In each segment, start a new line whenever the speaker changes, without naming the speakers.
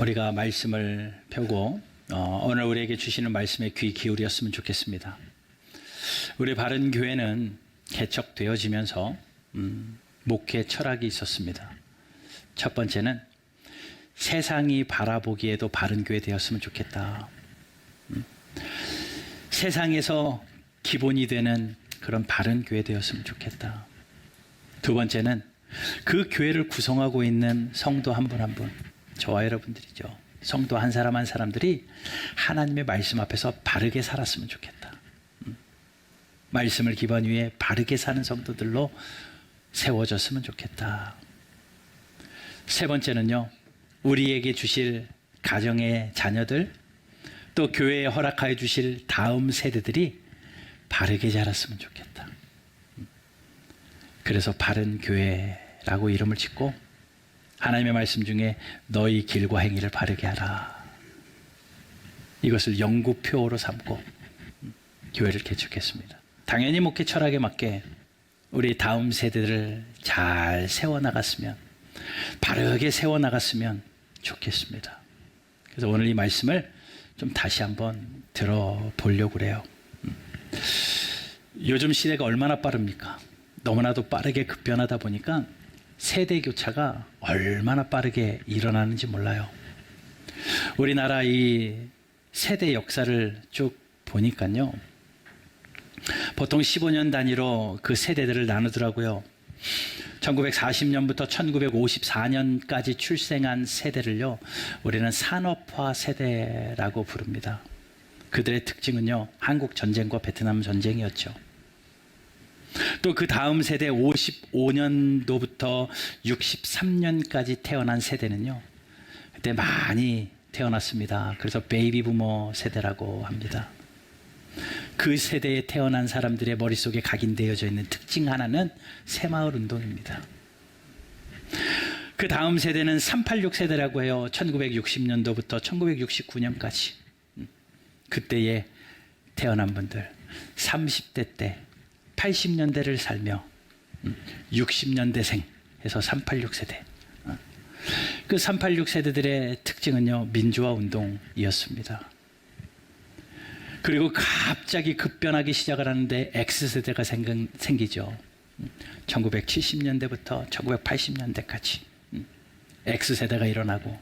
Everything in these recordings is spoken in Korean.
우리가 말씀을 펴고 오늘 우리에게 주시는 말씀에 귀 기울였으면 좋겠습니다. 우리 바른 교회는 개척되어지면서 목회 철학이 있었습니다. 첫 번째는 세상이 바라보기에도 바른 교회 되었으면 좋겠다. 세상에서 기본이 되는 그런 바른 교회 되었으면 좋겠다. 두 번째는 그 교회를 구성하고 있는 성도 한 분 한 분, 저와 여러분들이죠. 성도 한 사람 한 사람들이 하나님의 말씀 앞에서 바르게 살았으면 좋겠다. 말씀을 기반 위에 바르게 사는 성도들로 세워졌으면 좋겠다. 세 번째는요, 우리에게 주실 가정의 자녀들, 또 교회에 허락하여 주실 다음 세대들이 바르게 자랐으면 좋겠다. 그래서 바른 교회라고 이름을 짓고 하나님의 말씀 중에 너희 길과 행위를 바르게 하라, 이것을 연구표로 삼고 교회를 개척했습니다. 당연히 목회 철학에 맞게 우리 다음 세대를 잘 세워나갔으면, 바르게 세워나갔으면 좋겠습니다. 그래서 오늘 이 말씀을 좀 다시 한번 들어보려고 그래요. 요즘 시대가 얼마나 빠릅니까? 너무나도 빠르게 급변하다 보니까 세대 교차가 얼마나 빠르게 일어나는지 몰라요. 우리나라 이 세대 역사를 쭉 보니까요, 보통 15년 단위로 그 세대들을 나누더라고요. 1940년부터 1954년까지 출생한 세대를요, 우리는 산업화 세대라고 부릅니다. 그들의 특징은요, 한국 전쟁과 베트남 전쟁이었죠. 또 그 다음 세대 55년도부터 63년까지 태어난 세대는요, 그때 많이 태어났습니다. 그래서 베이비 부머 세대라고 합니다. 그 세대에 태어난 사람들의 머릿속에 각인되어져 있는 특징 하나는 새마을 운동입니다. 그 다음 세대는 386 세대라고 해요. 1960년도부터 1969년까지 그때에 태어난 분들, 30대 때 80년대를 살며 60년대생 해서 386 세대. 그 386 세대들의 특징은요, 민주화 운동이었습니다. 그리고 갑자기 급변하기 시작을 하는데 X세대가 생기죠. 1970년대부터 1980년대까지 X세대가 일어나고,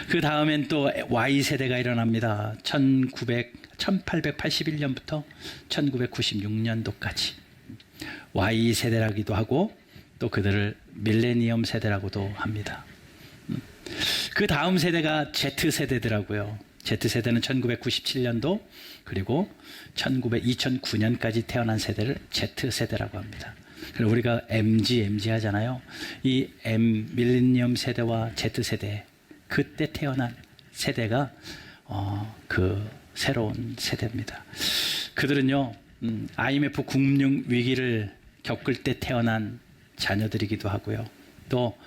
그 다음엔 또 Y세대가 일어납니다. 1881년부터 1996년도까지 Y세대라기도 하고, 또 그들을 밀레니엄 세대라고도 합니다. 그 다음 세대가 Z세대더라고요. Z세대는 1997년도 그리고 2009년까지 태어난 세대를 Z세대라고 합니다. 그리고 우리가 MG 하잖아요. 이 밀레니엄 세대와 Z세대, 그때 태어난 세대가 그 새로운 세대입니다. 그들은요, IMF 금융 위기를 겪을 때 태어난 자녀들이기도 하고요. 또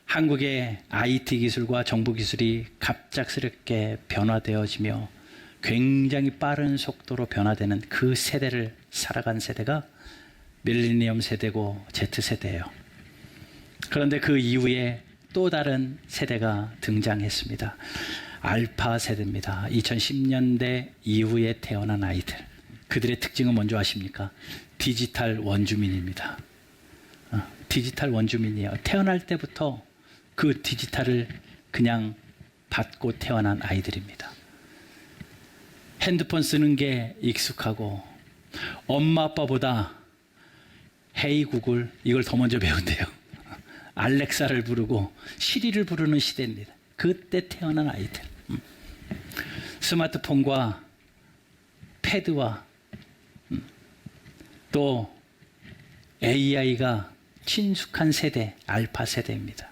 한국의 IT 기술과 정보 기술이 갑작스럽게 변화되어지며 굉장히 빠른 속도로 변화되는 그 세대를 살아간 세대가 밀레니엄 세대고 Z세대예요. 그런데 그 이후에 또 다른 세대가 등장했습니다. 알파 세대입니다. 2010년대 이후에 태어난 아이들. 그들의 특징은 뭔지 아십니까? 디지털 원주민입니다. 디지털 원주민이에요. 태어날 때부터 그 디지털을 그냥 받고 태어난 아이들입니다. 핸드폰 쓰는 게 익숙하고, 엄마 아빠보다 헤이 구글 이걸 더 먼저 배운대요. 알렉사를 부르고 시리를 부르는 시대입니다. 그때 태어난 아이들. 스마트폰과 패드와 또 AI가 친숙한 세대, 알파 세대입니다.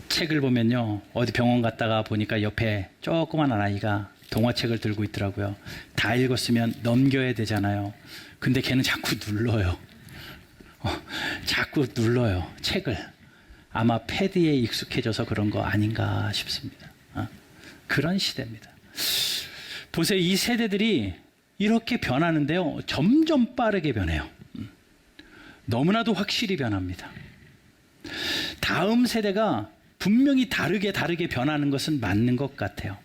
책을 보면요, 어디 병원 갔다가 보니까 옆에 조그만 아이가 동화책을 들고 있더라고요. 다 읽었으면 넘겨야 되잖아요. 근데 걔는 자꾸 눌러요. 자꾸 눌러요, 책을. 아마 패드에 익숙해져서 그런 거 아닌가 싶습니다. 그런 시대입니다. 보세요, 이 세대들이 이렇게 변하는데요, 점점 빠르게 변해요. 너무나도 확실히 변합니다. 다음 세대가 분명히 다르게 변하는 것은 맞는 것 같아요.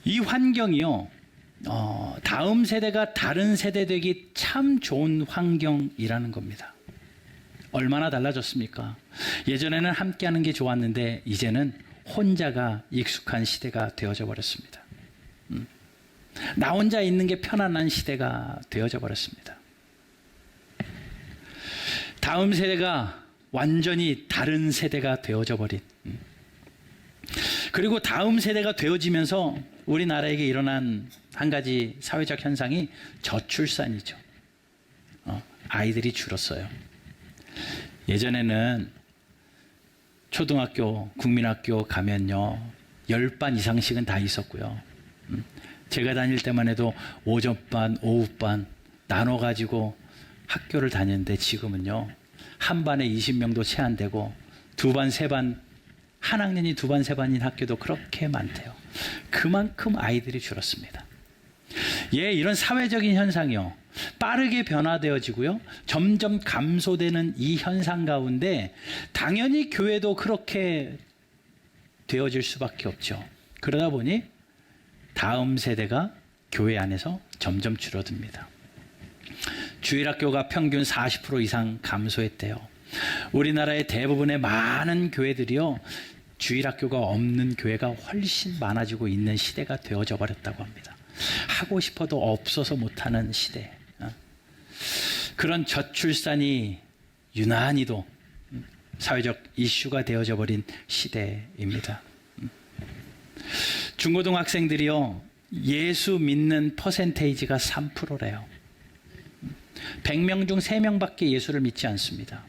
이 환경이요, 다음 세대가 다른 세대 되기 참 좋은 환경이라는 겁니다. 얼마나 달라졌습니까? 예전에는 함께하는 게 좋았는데 이제는 혼자가 익숙한 시대가 되어져 버렸습니다. 나 혼자 있는 게 편안한 시대가 되어져 버렸습니다. 다음 세대가 완전히 다른 세대가 되어져 버린, 그리고 다음 세대가 되어지면서 우리나라에게 일어난 한 가지 사회적 현상이 저출산이죠. 아이들이 줄었어요. 예전에는 초등학교, 국민학교 가면요, 10반 이상씩은 다 있었고요. 제가 다닐 때만 해도 오전반, 오후반 나눠가지고 학교를 다녔는데 지금은요, 한 반에 20명도 채 안 되고 두 반, 세 반, 한 학년이 두 반, 세 반인 학교도 그렇게 많대요. 그만큼 아이들이 줄었습니다. 이런 사회적인 현상이요, 빠르게 변화되어지고요, 점점 감소되는 이 현상 가운데 당연히 교회도 그렇게 되어질 수밖에 없죠. 그러다 보니 다음 세대가 교회 안에서 점점 줄어듭니다. 주일학교가 평균 40% 이상 감소했대요. 우리나라의 대부분의 많은 교회들이요, 주일학교가 없는 교회가 훨씬 많아지고 있는 시대가 되어져 버렸다고 합니다. 하고 싶어도 없어서 못하는 시대. 그런 저출산이 유난히도 사회적 이슈가 되어져 버린 시대입니다. 중고등학생들이요, 예수 믿는 퍼센테이지가 3%래요. 100명 중 3명밖에 예수를 믿지 않습니다.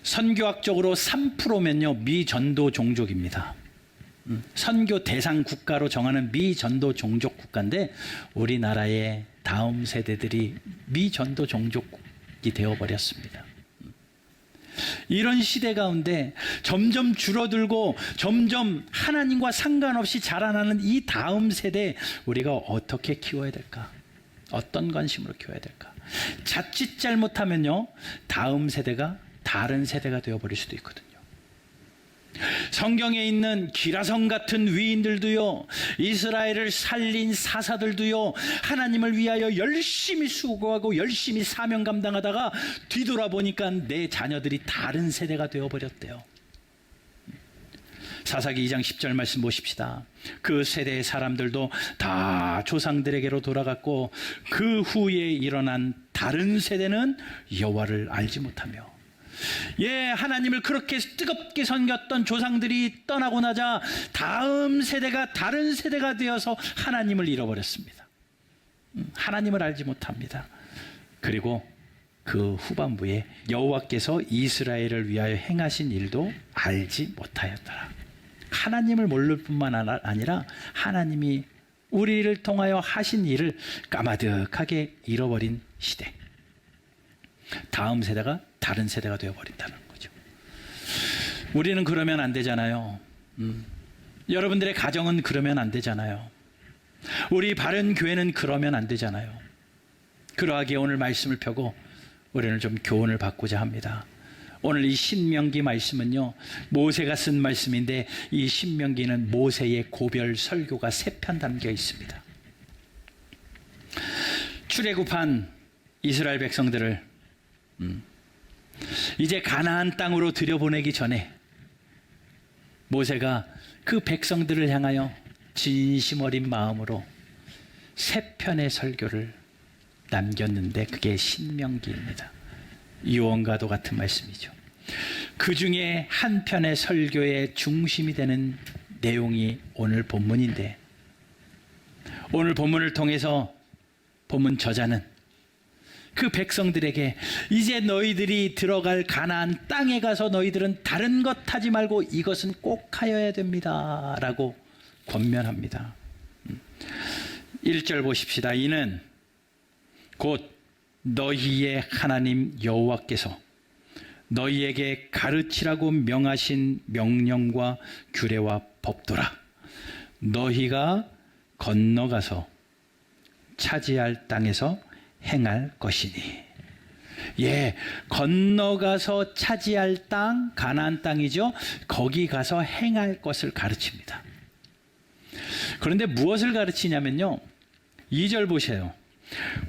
선교학적으로 3%면요, 미전도 종족입니다. 선교 대상 국가로 정하는 미전도 종족 국가인데 우리나라의 다음 세대들이 미전도 종족이 되어버렸습니다. 이런 시대 가운데 점점 줄어들고 점점 하나님과 상관없이 자라나는 이 다음 세대, 우리가 어떻게 키워야 될까? 어떤 관심으로 키워야 될까? 자칫 잘못하면요, 다음 세대가 다른 세대가 되어버릴 수도 있거든요. 성경에 있는 기라성 같은 위인들도요, 이스라엘을 살린 사사들도요, 하나님을 위하여 열심히 수고하고 열심히 사명 감당하다가 뒤돌아보니까 내 자녀들이 다른 세대가 되어버렸대요. 사사기 2장 10절 말씀 보십시다. 그 세대의 사람들도 다 조상들에게로 돌아갔고 그 후에 일어난 다른 세대는 여호와를 알지 못하며, 하나님을 그렇게 뜨겁게 섬겼던 조상들이 떠나고 나자 다음 세대가 다른 세대가 되어서 하나님을 잃어버렸습니다. 하나님을 알지 못합니다. 그리고 그 후반부에 여호와께서 이스라엘을 위하여 행하신 일도 알지 못하였더라. 하나님을 모를 뿐만 아니라 하나님이 우리를 통하여 하신 일을 까마득하게 잃어버린 시대. 다음 세대가 다른 세대가 되어버린다는 거죠. 우리는 그러면 안 되잖아요. 여러분들의 가정은 그러면 안 되잖아요. 우리 바른 교회는 그러면 안 되잖아요. 그러하기에 오늘 말씀을 펴고 우리는 좀 교훈을 받고자 합니다. 오늘 이 신명기 말씀은요, 모세가 쓴 말씀인데 이 신명기는 모세의 고별 설교가 3편 담겨 있습니다. 출애굽한 이스라엘 백성들을 이제 가나안 땅으로 들여보내기 전에 모세가 그 백성들을 향하여 진심 어린 마음으로 3편의 설교를 남겼는데 그게 신명기입니다. 유언과도 같은 말씀이죠. 그 중에 한 편의 설교의 중심이 되는 내용이 오늘 본문인데, 오늘 본문을 통해서 본문 저자는 그 백성들에게 이제 너희들이 들어갈 가나안 땅에 가서 너희들은 다른 것 하지 말고 이것은 꼭 하여야 됩니다 라고 권면합니다. 1절 보십시다. 이는 곧 너희의 하나님 여호와께서 너희에게 가르치라고 명하신 명령과 규례와 법도라. 너희가 건너가서 차지할 땅에서 행할 것이니. 예, 건너가서 차지할 땅, 가나안 땅이죠. 거기 가서 행할 것을 가르칩니다. 그런데 무엇을 가르치냐면요. 2절 보세요.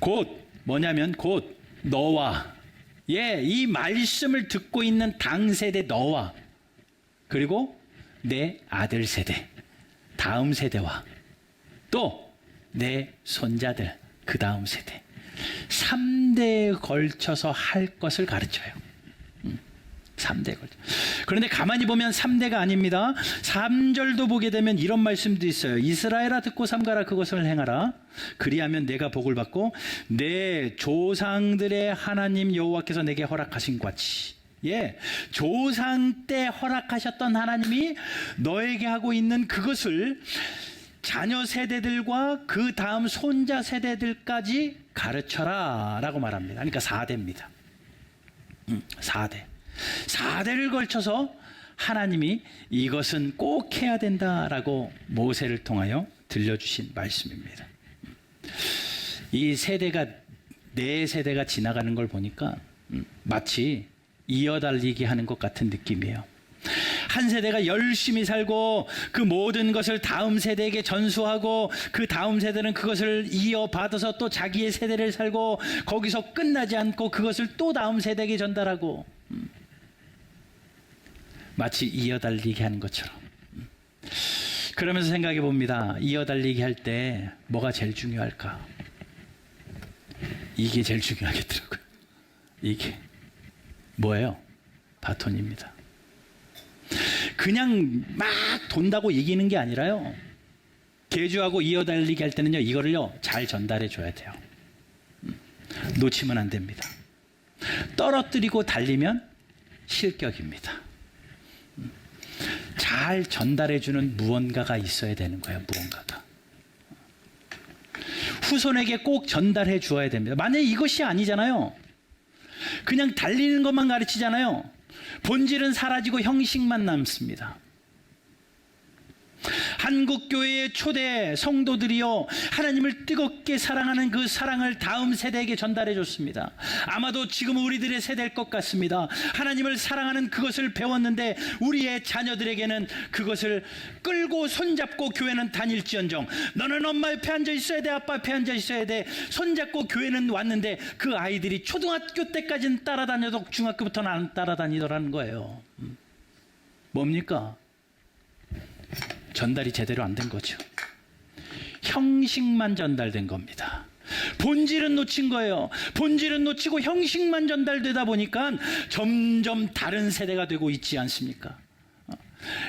곧 뭐냐면 곧 너와 이 말씀을 듣고 있는 당세대 너와 그리고 내 아들 세대, 다음 세대와 또 내 손자들, 그 다음 세대 3대에 걸쳐서 할 것을 가르쳐요. 3대에 걸쳐. 그런데 가만히 보면 3대가 아닙니다. 3절도 보게 되면 이런 말씀도 있어요. 이스라엘아 듣고 삼가라, 그것을 행하라. 그리하면 내가 복을 받고 내 조상들의 하나님 여호와께서 내게 허락하신 것 같이, 조상 때 허락하셨던 하나님이 너에게 하고 있는 그것을 자녀 세대들과 그 다음 손자 세대들까지 가르쳐라 라고 말합니다. 그러니까 4대입니다. 4대를 걸쳐서 하나님이 이것은 꼭 해야 된다라고 모세를 통하여 들려주신 말씀입니다. 이 세대가, 네 세대가 지나가는 걸 보니까 마치 이어달리기 하는 것 같은 느낌이에요. 한 세대가 열심히 살고 그 모든 것을 다음 세대에게 전수하고 그 다음 세대는 그것을 이어받아서 또 자기의 세대를 살고 거기서 끝나지 않고 그것을 또 다음 세대에게 전달하고, 마치 이어달리기 하는 것처럼. 그러면서 생각해 봅니다. 이어달리기 할 때 뭐가 제일 중요할까? 이게 제일 중요하겠더라고요. 이게 뭐예요? 바톤입니다. 그냥 막 돈다고 이기는 게 아니라요, 계주하고 이어달리기 할 때는요, 이거를요 잘 전달해 줘야 돼요. 놓치면 안 됩니다. 떨어뜨리고 달리면 실격입니다. 잘 전달해 주는 무언가가 있어야 되는 거예요. 무언가가 후손에게 꼭 전달해 주어야 됩니다. 만약에 이것이 아니잖아요, 그냥 달리는 것만 가르치잖아요, 본질은 사라지고 형식만 남습니다. 한국교회의 초대 성도들이요, 하나님을 뜨겁게 사랑하는 그 사랑을 다음 세대에게 전달해 줬습니다. 아마도 지금 우리들의 세대일 것 같습니다. 하나님을 사랑하는 그것을 배웠는데 우리의 자녀들에게는 그것을 끌고 손잡고 교회는 다닐지언정, 너는 엄마 옆에 앉아 있어야 돼, 아빠 옆에 앉아 있어야 돼, 손잡고 교회는 왔는데 그 아이들이 초등학교 때까지는 따라다녀도 중학교부터는 안 따라다니더라는 거예요. 뭡니까? 전달이 제대로 안 된 거죠. 형식만 전달된 겁니다. 본질은 놓친 거예요. 본질은 놓치고 형식만 전달되다 보니까 점점 다른 세대가 되고 있지 않습니까?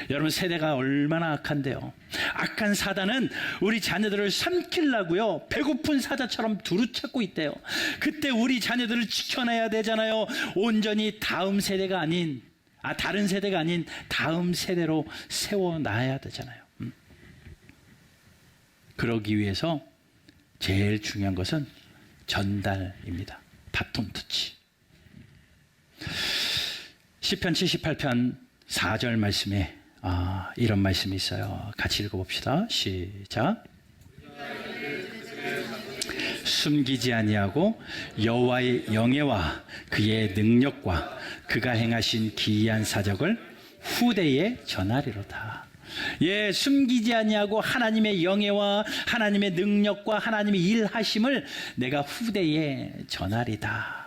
여러분, 세대가 얼마나 악한데요. 악한 사단은 우리 자녀들을 삼키려고요, 배고픈 사자처럼 두루찾고 있대요. 그때 우리 자녀들을 지켜내야 되잖아요. 온전히 다음 세대가 아닌, 다른 세대가 아닌 다음 세대로 세워놔야 되잖아요. 그러기 위해서 제일 중요한 것은 전달입니다. 바톤 터치. 시편 78편 4절 말씀에 이런 말씀이 있어요. 같이 읽어봅시다. 시작. 숨기지 아니하고 여호와의 영예와 그의 능력과 그가 행하신 기이한 사적을 후대에 전하리로다. 숨기지 아니하고 하나님의 영예와 하나님의 능력과 하나님의 일하심을 내가 후대에 전하리다.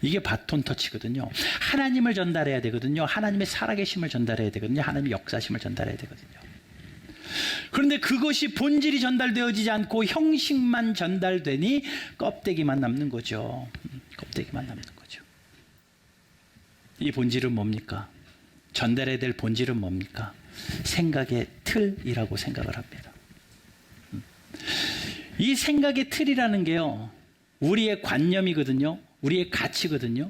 이게 바톤 터치거든요. 하나님을 전달해야 되거든요. 하나님의 살아계심을 전달해야 되거든요. 하나님의 역사심을 전달해야 되거든요. 그런데 그것이 본질이 전달되어지지 않고 형식만 전달되니 껍데기만 남는 거죠. 껍데기만 남는 거죠. 이 본질은 뭡니까? 전달해야 될 본질은 뭡니까? 생각의 틀이라고 생각을 합니다. 이 생각의 틀이라는 게요, 우리의 관념이거든요. 우리의 가치거든요.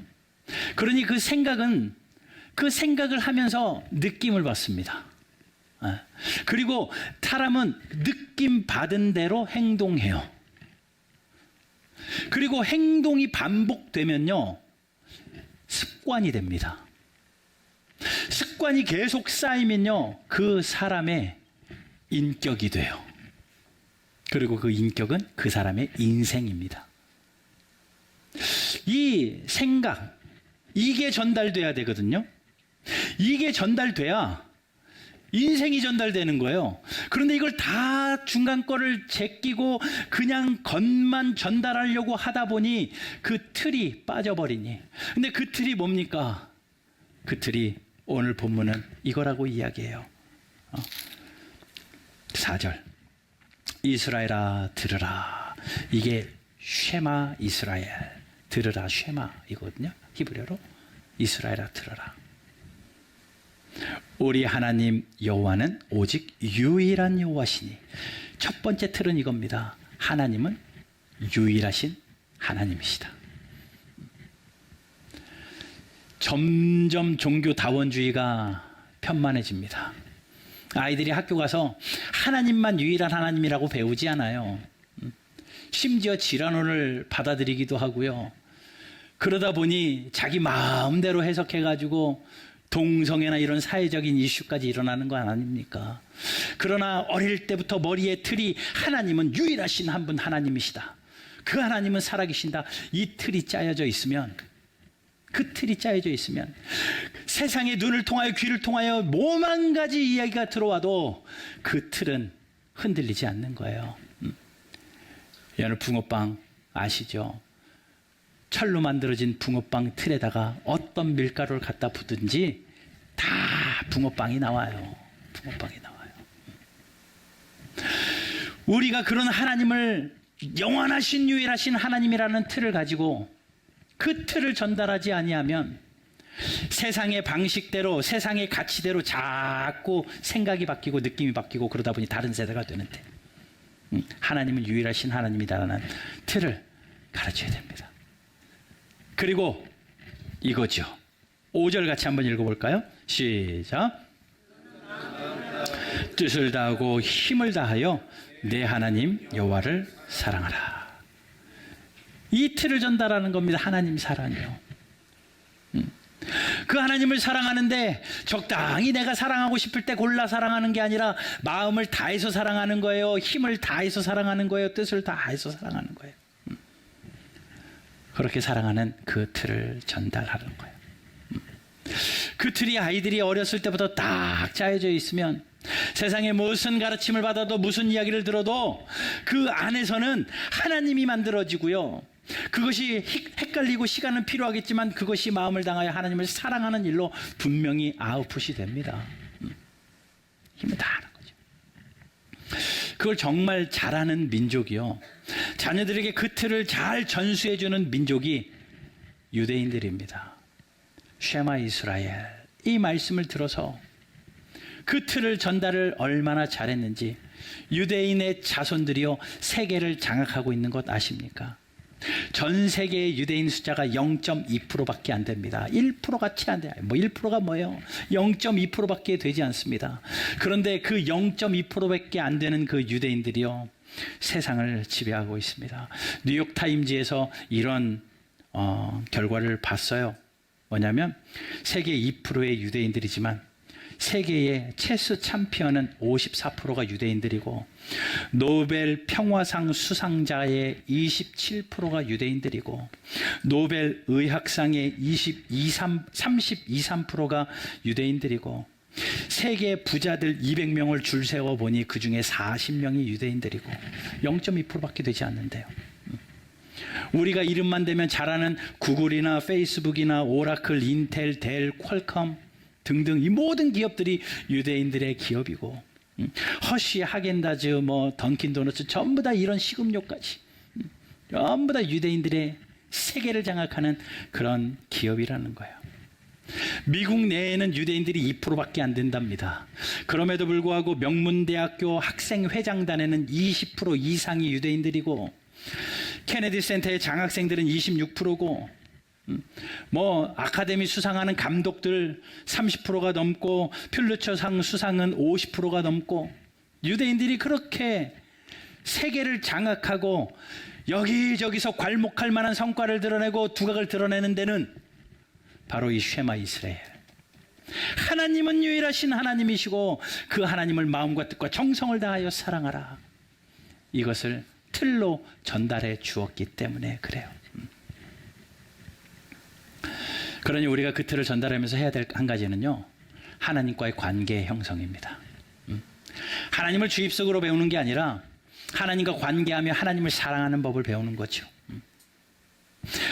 그러니 그 생각은 그 생각을 하면서 느낌을 받습니다. 그리고 사람은 느낌 받은 대로 행동해요. 그리고 행동이 반복되면요, 습관이 됩니다. 습관이 계속 쌓이면요, 그 사람의 인격이 돼요. 그리고 그 인격은 그 사람의 인생입니다. 이 생각, 이게 전달돼야 되거든요. 이게 전달돼야 인생이 전달되는 거예요. 그런데 이걸 다 중간 거를 제끼고 그냥 겉만 전달하려고 하다 보니 그 틀이 빠져버리니. 근데 그 틀이 뭡니까? 그 틀이 오늘 본문은 이거라고 이야기해요. 4절. 이스라엘아 들으라. 이게 쉐마 이스라엘. 들으라 쉐마 이거든요. 히브리어로 이스라엘아 들으라. 우리 하나님 여호와는 오직 유일한 여호와시니. 첫 번째 틀은 이겁니다. 하나님은 유일하신 하나님이시다. 점점 종교다원주의가 편만해집니다. 아이들이 학교 가서 하나님만 유일한 하나님이라고 배우지 않아요. 심지어 지란원을 받아들이기도 하고요. 그러다 보니 자기 마음대로 해석해가지고 동성애나 이런 사회적인 이슈까지 일어나는 거 아닙니까? 그러나 어릴 때부터 머리에 틀이 하나님은 유일하신 한 분 하나님이시다. 그 하나님은 살아계신다. 이 틀이 짜여져 있으면, 그 틀이 짜여져 있으면 세상의 눈을 통하여 귀를 통하여 뭐만 가지 이야기가 들어와도 그 틀은 흔들리지 않는 거예요. 여러분 붕어빵 아시죠? 철로 만들어진 붕어빵 틀에다가 어떤 밀가루를 갖다 붓든지 다 붕어빵이 나와요. 붕어빵이 나와요. 우리가 그런 하나님을 영원하신 유일하신 하나님이라는 틀을 가지고 그 틀을 전달하지 아니하면 세상의 방식대로 세상의 가치대로 자꾸 생각이 바뀌고 느낌이 바뀌고 그러다 보니 다른 세대가 되는데 하나님은 유일하신 하나님이다라는 틀을 가르쳐야 됩니다. 그리고 이거죠. 5절 같이 한번 읽어볼까요? 시작. 뜻을 다하고 힘을 다하여 내 하나님 여호와를 사랑하라. 이 틀을 전달하는 겁니다. 하나님 사랑이요. 그 하나님을 사랑하는데 적당히 내가 사랑하고 싶을 때 골라 사랑하는 게 아니라 마음을 다해서 사랑하는 거예요. 힘을 다해서 사랑하는 거예요. 뜻을 다해서 사랑하는 거예요. 그렇게 사랑하는 그 틀을 전달하는 거예요. 그 틀이 아이들이 어렸을 때부터 딱 짜여져 있으면 세상에 무슨 가르침을 받아도 무슨 이야기를 들어도 그 안에서는 하나님이 만들어지고요. 그것이 헷갈리고 시간은 필요하겠지만 그것이 마음을 당하여 하나님을 사랑하는 일로 분명히 아웃풋이 됩니다. 힘을 다하는 거죠. 그걸 정말 잘하는 민족이요. 자녀들에게 그 틀을 잘 전수해주는 민족이 유대인들입니다. 쉐마 이스라엘. 이 말씀을 들어서 그 틀을 전달을 얼마나 잘했는지 유대인의 자손들이요 세계를 장악하고 있는 것 아십니까? 전 세계의 유대인 숫자가 0.2%밖에 안 됩니다. 1%가 채 안 돼요. 뭐 1%가 뭐예요? 0.2%밖에 되지 않습니다. 그런데 그 0.2%밖에 안 되는 그 유대인들이요 세상을 지배하고 있습니다. 뉴욕 타임즈에서 이런 결과를 봤어요. 뭐냐면 세계 2%의 유대인들이지만 세계의 체스 챔피언은 54%가 유대인들이고 노벨 평화상 수상자의 27%가 유대인들이고 노벨 의학상의 33%가 유대인들이고 세계 부자들 200명을 줄 세워 보니 그 중에 40명이 유대인들이고 0.2%밖에 되지 않는데요. 우리가 이름만 대면 잘 아는 구글이나 페이스북이나 오라클, 인텔, 델, 퀄컴 등등 이 모든 기업들이 유대인들의 기업이고 허쉬, 하겐다즈, 뭐 던킨도너츠 전부 다 이런 식음료까지 전부 다 유대인들의 세계를 장악하는 그런 기업이라는 거예요. 미국 내에는 유대인들이 2%밖에 안 된답니다. 그럼에도 불구하고 명문대학교 학생회장단에는 20% 이상이 유대인들이고 케네디 센터의 장학생들은 26%고 뭐 아카데미 수상하는 감독들 30%가 넘고 퓰리처상 수상은 50%가 넘고 유대인들이 그렇게 세계를 장악하고 여기저기서 괄목할 만한 성과를 드러내고 두각을 드러내는 데는 바로 이 쉐마 이스라엘. 하나님은 유일하신 하나님이시고 그 하나님을 마음과 뜻과 정성을 다하여 사랑하라. 이것을 틀로 전달해 주었기 때문에 그래요. 그러니 우리가 그 틀을 전달하면서 해야 될 한 가지는요, 하나님과의 관계 형성입니다. 하나님을 주입식으로 배우는 게 아니라 하나님과 관계하며 하나님을 사랑하는 법을 배우는 거죠.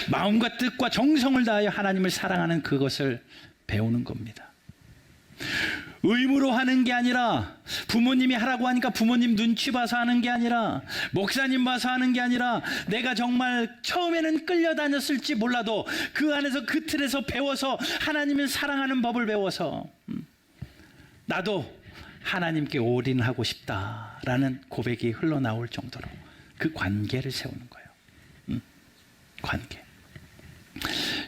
마음과 뜻과 정성을 다하여 하나님을 사랑하는 그것을 배우는 겁니다. 의무로 하는 게 아니라, 부모님이 하라고 하니까 부모님 눈치 봐서 하는 게 아니라, 목사님 봐서 하는 게 아니라, 내가 정말 처음에는 끌려다녔을지 몰라도 그 안에서 그 틀에서 배워서 하나님을 사랑하는 법을 배워서 나도 하나님께 올인하고 싶다라는 고백이 흘러나올 정도로 그 관계를 세우는 거예요. 관계.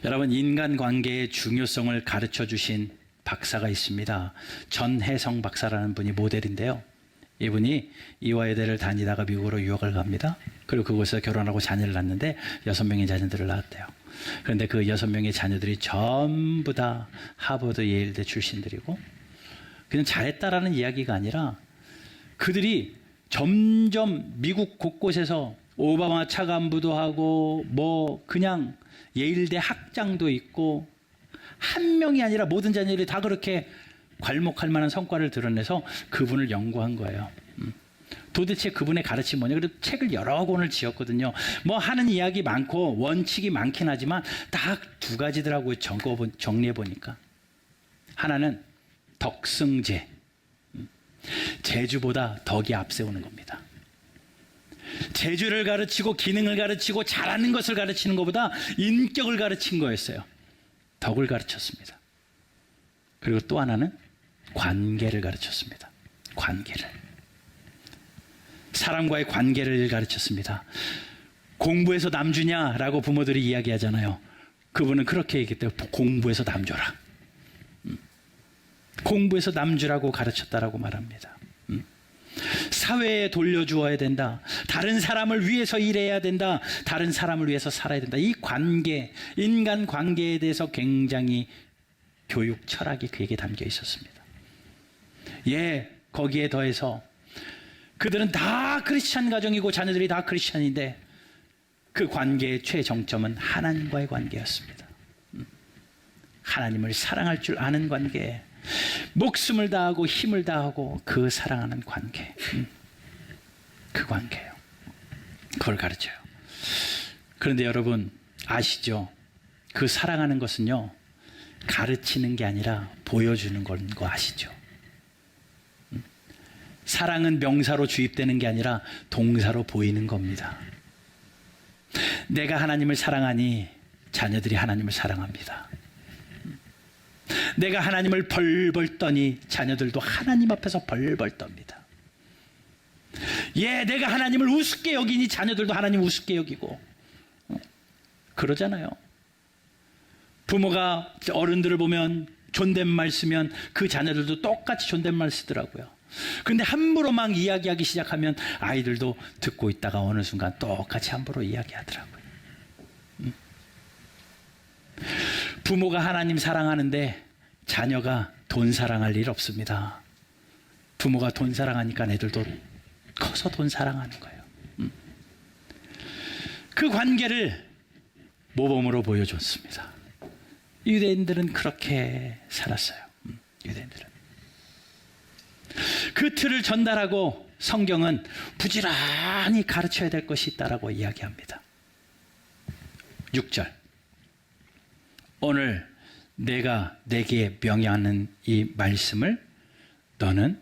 여러분, 인간관계의 중요성을 가르쳐 주신 박사가 있습니다. 전혜성 박사라는 분이 모델인데요. 이분이 이화여대를 다니다가 미국으로 유학을 갑니다. 그리고 그곳에서 결혼하고 자녀를 낳는데 6명의 자녀들을 낳았대요. 그런데 그 6명의 자녀들이 전부 다 하버드 예일대 출신들이고, 그냥 잘했다라는 이야기가 아니라 그들이 점점 미국 곳곳에서 오바마 차관부도 하고 뭐 그냥 예일대 학장도 있고, 한 명이 아니라 모든 자녀들이 다 그렇게 괄목할 만한 성과를 드러내서 그분을 연구한 거예요. 도대체 그분의 가르침이 뭐냐? 그래서 책을 여러 권을 지었거든요. 뭐 하는 이야기 많고 원칙이 많긴 하지만 딱 두 가지더라고요. 정리해 보니까. 하나는 덕승제, 재주보다 덕이 앞세우는 겁니다. 재주를 가르치고 기능을 가르치고 잘하는 것을 가르치는 것보다 인격을 가르친 거였어요. 덕을 가르쳤습니다. 그리고 또 하나는 관계를 가르쳤습니다. 관계를. 사람과의 관계를 가르쳤습니다. 공부해서 남주냐라고 부모들이 이야기하잖아요. 그분은 그렇게 얘기했대요. 공부해서 남줘라. 공부해서 남주라고 가르쳤다라고 말합니다. 사회에 돌려주어야 된다. 다른 사람을 위해서 일해야 된다. 다른 사람을 위해서 살아야 된다. 이 관계, 인간 관계에 대해서 굉장히 교육 철학이 그에게 담겨 있었습니다. 예, 거기에 더해서 그들은 다 크리스찬 가정이고 자녀들이 다 크리스찬인데 그 관계의 최정점은 하나님과의 관계였습니다. 하나님을 사랑할 줄 아는 관계, 목숨을 다하고 힘을 다하고 그 사랑하는 관계, 그 관계예요. 그걸 가르쳐요. 그런데 여러분 아시죠? 그 사랑하는 것은요, 가르치는 게 아니라 보여주는 건 거 아시죠? 사랑은 명사로 주입되는 게 아니라 동사로 보이는 겁니다. 내가 하나님을 사랑하니 자녀들이 하나님을 사랑합니다. 내가 하나님을 벌벌 떠니 자녀들도 하나님 앞에서 벌벌 떱니다. 예, 내가 하나님을 우습게 여기니 자녀들도 하나님 우습게 여기고 그러잖아요. 부모가 어른들을 보면 존댓말 쓰면 그 자녀들도 똑같이 존댓말 쓰더라고요. 근데 함부로 막 이야기하기 시작하면 아이들도 듣고 있다가 어느 순간 똑같이 함부로 이야기하더라고요. 부모가 하나님 사랑하는데 자녀가 돈 사랑할 일 없습니다. 부모가 돈 사랑하니까 애들도 커서 돈 사랑하는 거예요. 그 관계를 모범으로 보여줬습니다. 유대인들은 그렇게 살았어요. 유대인들은. 그 틀을 전달하고 성경은 부지런히 가르쳐야 될 것이 있다라고 이야기합니다. 6절. 오늘 내가 내게 명령하는 이 말씀을 너는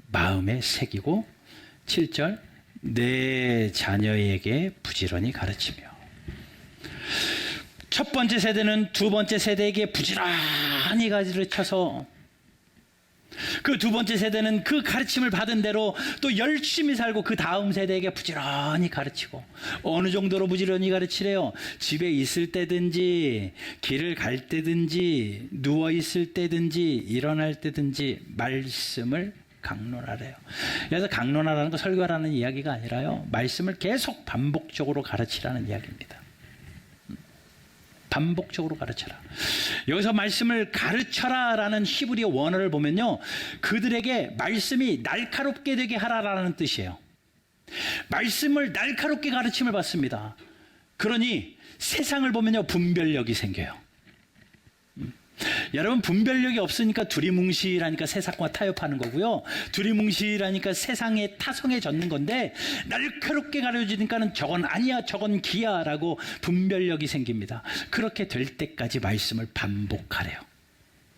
마음에 새기고, 7절. 내 자녀에게 부지런히 가르치며. 첫 번째 세대는 두 번째 세대에게 부지런히 가르쳐서 그 두 번째 세대는 그 가르침을 받은 대로 또 열심히 살고 그 다음 세대에게 부지런히 가르치고. 어느 정도로 부지런히 가르치래요? 집에 있을 때든지 길을 갈 때든지 누워 있을 때든지 일어날 때든지 말씀을 강론하래요. 그래서 강론하라는 거 설교하라는 이야기가 아니라요, 말씀을 계속 반복적으로 가르치라는 이야기입니다. 반복적으로 가르쳐라. 여기서 말씀을 가르쳐라라는 히브리어 원어를 보면요, 그들에게 말씀이 날카롭게 되게 하라라는 뜻이에요. 말씀을 날카롭게 가르침을 받습니다. 그러니 세상을 보면요, 분별력이 생겨요. 여러분, 분별력이 없으니까 두리뭉실하니까 세상과 타협하는 거고요. 두리뭉실하니까 세상에 타성에 젖는 건데, 날카롭게 가려지니까는 저건 아니야, 저건 기야 라고 분별력이 생깁니다. 그렇게 될 때까지 말씀을 반복하래요.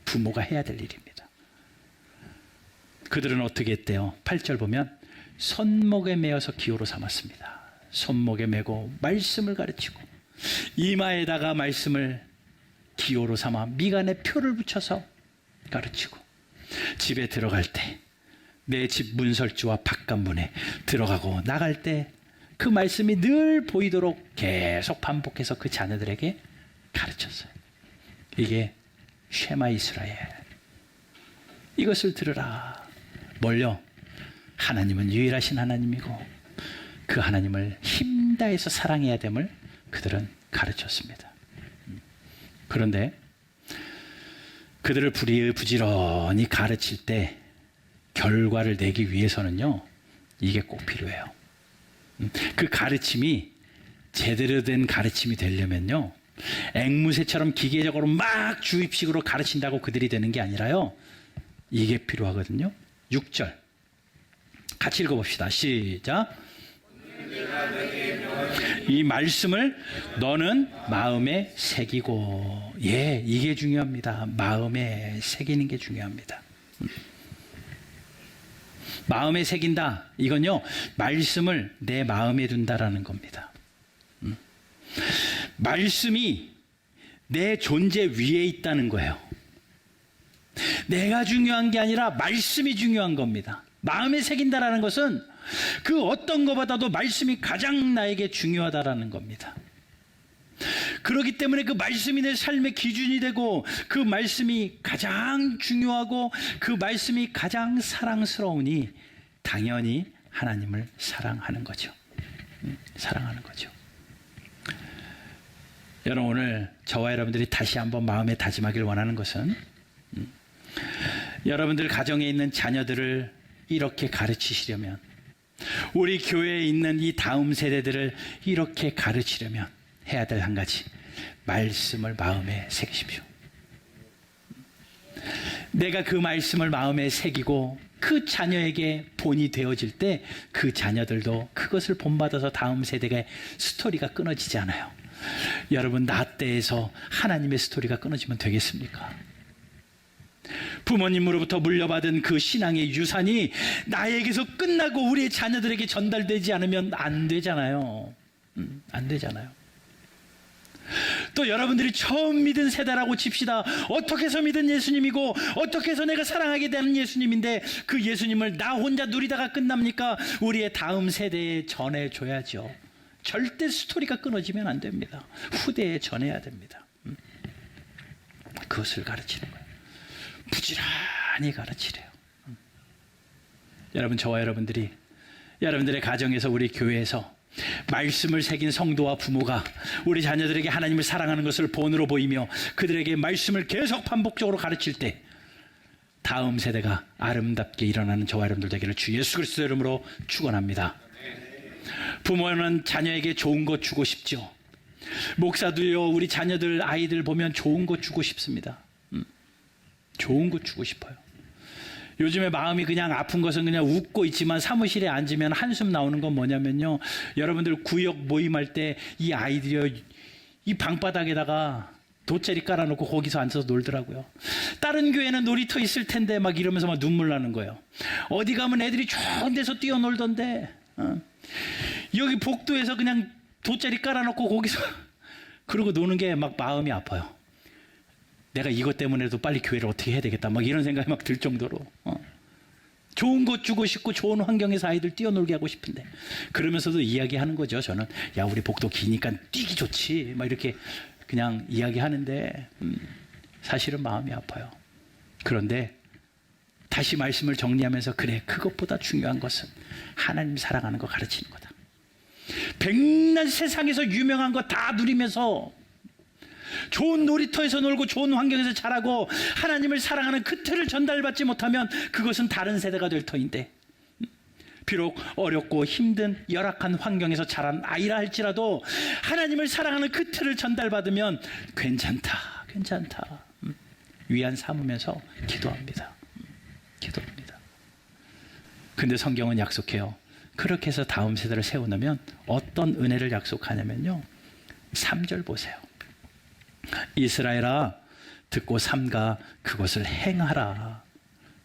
부모가 해야 될 일입니다. 그들은 어떻게 했대요? 8절 보면 손목에 메어서 기호로 삼았습니다. 손목에 메고 말씀을 가르치고 이마에다가 말씀을 기호로 삼아 미간에 표를 붙여서 가르치고, 집에 들어갈 때 내 집 문설주와 바깥문에 들어가고 나갈 때 그 말씀이 늘 보이도록 계속 반복해서 그 자녀들에게 가르쳤어요. 이게 쉐마 이스라엘. 이것을 들으라. 뭘요? 하나님은 유일하신 하나님이고 그 하나님을 힘다해서 사랑해야 됨을 그들은 가르쳤습니다. 그런데 그들을 부지런히 가르칠 때 결과를 내기 위해서는요, 이게 꼭 필요해요. 그 가르침이 제대로 된 가르침이 되려면요, 앵무새처럼 기계적으로 막 주입식으로 가르친다고 그들이 되는 게 아니라요, 이게 필요하거든요. 6절 같이 읽어봅시다. 시작. 이 말씀을 너는 마음에 새기고. 예, 이게 중요합니다. 마음에 새기는 게 중요합니다. 마음에 새긴다. 이건요, 말씀을 내 마음에 둔다라는 겁니다. 말씀이 내 존재 위에 있다는 거예요. 내가 중요한 게 아니라 말씀이 중요한 겁니다. 마음에 새긴다라는 것은 그 어떤 것보다도 말씀이 가장 나에게 중요하다라는 겁니다. 그렇기 때문에 그 말씀이 내 삶의 기준이 되고, 그 말씀이 가장 중요하고 그 말씀이 가장 사랑스러우니 당연히 하나님을 사랑하는 거죠. 사랑하는 거죠. 여러분, 오늘 저와 여러분들이 다시 한번 마음에 다짐하길 원하는 것은, 여러분들 가정에 있는 자녀들을 이렇게 가르치시려면, 우리 교회에 있는 이 다음 세대들을 이렇게 가르치려면 해야 될 한 가지, 말씀을 마음에 새기십시오. 내가 그 말씀을 마음에 새기고 그 자녀에게 본이 되어질 때 그 자녀들도 그것을 본받아서 다음 세대의 스토리가 끊어지지 않아요. 여러분, 나 때에서 하나님의 스토리가 끊어지면 되겠습니까? 부모님으로부터 물려받은 그 신앙의 유산이 나에게서 끝나고 우리의 자녀들에게 전달되지 않으면 안 되잖아요. 안 되잖아요. 또 여러분들이 처음 믿은 세대라고 칩시다. 어떻게 해서 믿은 예수님이고 어떻게 해서 내가 사랑하게 되는 예수님인데 그 예수님을 나 혼자 누리다가 끝납니까? 우리의 다음 세대에 전해줘야죠. 절대 스토리가 끊어지면 안 됩니다. 후대에 전해야 됩니다. 그것을 가르치는 거예요. 부지런히 가르치래요. 여러분, 저와 여러분들이 여러분들의 가정에서, 우리 교회에서 말씀을 새긴 성도와 부모가 우리 자녀들에게 하나님을 사랑하는 것을 본으로 보이며 그들에게 말씀을 계속 반복적으로 가르칠 때 다음 세대가 아름답게 일어나는 저와 여러분들 되기를 주 예수 그리스도 이름으로 축원합니다. 부모는 자녀에게 좋은 것 주고 싶죠. 목사도요, 우리 자녀들, 아이들 보면 좋은 것 주고 싶습니다. 좋은 것 주고 싶어요. 요즘에 마음이 그냥 아픈 것은 그냥 웃고 있지만 사무실에 앉으면 한숨 나오는 건 뭐냐면요, 여러분들 구역 모임할 때 이 아이들이 이 방바닥에다가 돗자리 깔아놓고 거기서 앉아서 놀더라고요. 다른 교회는 놀이터 있을 텐데 막 이러면서 막 눈물 나는 거예요. 어디 가면 애들이 좋은 데서 뛰어놀던데 여기 복도에서 그냥 돗자리 깔아놓고 거기서 그러고 노는 게 막 마음이 아파요. 내가 이것 때문에도 빨리 교회를 어떻게 해야 되겠다 막 이런 생각이 막 들 정도로 좋은 것 주고 싶고 좋은 환경에서 아이들 뛰어놀게 하고 싶은데, 그러면서도 이야기하는 거죠. 저는 야, 우리 복도 기니까 뛰기 좋지 막 이렇게 그냥 이야기하는데 사실은 마음이 아파요. 그런데 다시 말씀을 정리하면서, 그래, 그것보다 중요한 것은 하나님 사랑하는 거 가르치는 거다. 백날 세상에서 유명한 거 다 누리면서 좋은 놀이터에서 놀고 좋은 환경에서 자라고 하나님을 사랑하는 그 틀을 전달받지 못하면 그것은 다른 세대가 될 터인데, 비록 어렵고 힘든 열악한 환경에서 자란 아이라 할지라도 하나님을 사랑하는 그 틀을 전달받으면 괜찮다. 위안 삼으면서 기도합니다. 기도합니다. 근데 성경은 약속해요. 그렇게 해서 다음 세대를 세워놓으면 어떤 은혜를 약속하냐면요. 3절 보세요. 이스라엘아 듣고 삼가 그것을 행하라.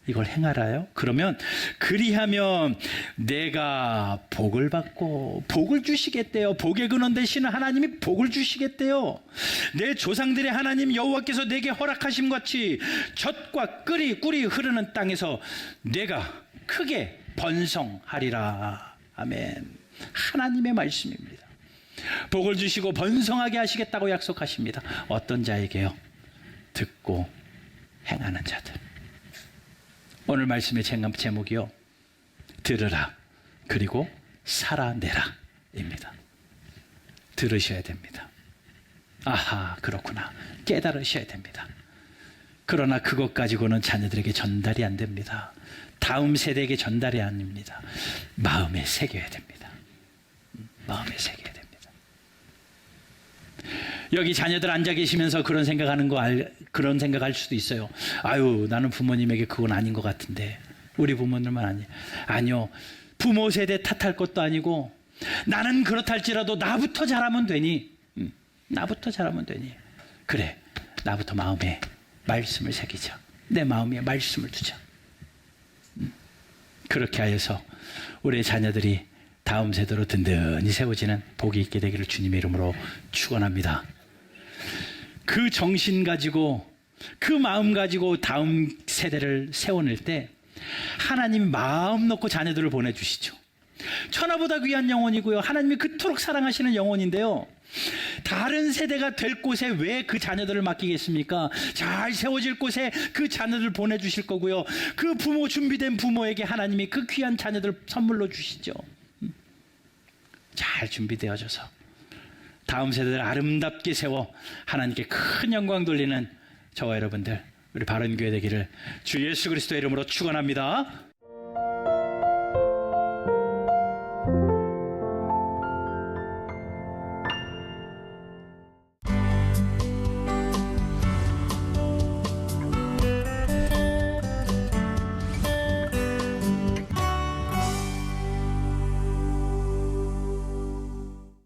이걸 행하라요? 그러면 그리하면 내가 복을 받고 복을 주시겠대요. 복의 근원 되시는 하나님이 복을 주시겠대요. 내 조상들의 하나님 여호와께서 내게 허락하심 같이 젖과 꿀이 흐르는 땅에서 내가 크게 번성하리라. 아멘. 하나님의 말씀입니다. 복을 주시고 번성하게 하시겠다고 약속하십니다. 어떤 자에게요? 듣고 행하는 자들. 오늘 말씀의 제목이요. 들으라 그리고 살아내라 입니다. 들으셔야 됩니다. 아하 그렇구나 깨달으셔야 됩니다. 그러나 그것 가지고는 자녀들에게 전달이 안 됩니다. 다음 세대에게 전달이 아닙니다. 마음에 새겨야 됩니다. 마음에 새겨야 됩니다. 여기 자녀들 앉아 계시면서 그런 생각할 수도 있어요. 아유 나는 부모님에게 그건 아닌 것 같은데 우리 부모님은 아니요. 부모 세대 탓할 것도 아니고 나는 그렇다 할지라도 나부터 잘하면 되니 나부터 잘하면 되니 그래 나부터 마음에 말씀을 새기자. 내 마음에 말씀을 두자. 그렇게 하여서 우리 자녀들이 다음 세대로 든든히 세워지는 복이 있게 되기를 주님의 이름으로 축원합니다. 그 정신 가지고 그 마음 가지고 다음 세대를 세워낼 때 하나님이 마음 놓고 자녀들을 보내주시죠. 천하보다 귀한 영혼이고요. 하나님이 그토록 사랑하시는 영혼인데요. 다른 세대가 될 곳에 왜 그 자녀들을 맡기겠습니까? 잘 세워질 곳에 그 자녀들을 보내주실 거고요. 그 부모 준비된 부모에게 하나님이 그 귀한 자녀들을 선물로 주시죠. 잘 준비되어져서 다음 세대를 아름답게 세워 하나님께 큰 영광 돌리는 저와 여러분들 우리 바른교회 되기를 주 예수 그리스도의 이름으로 축원합니다.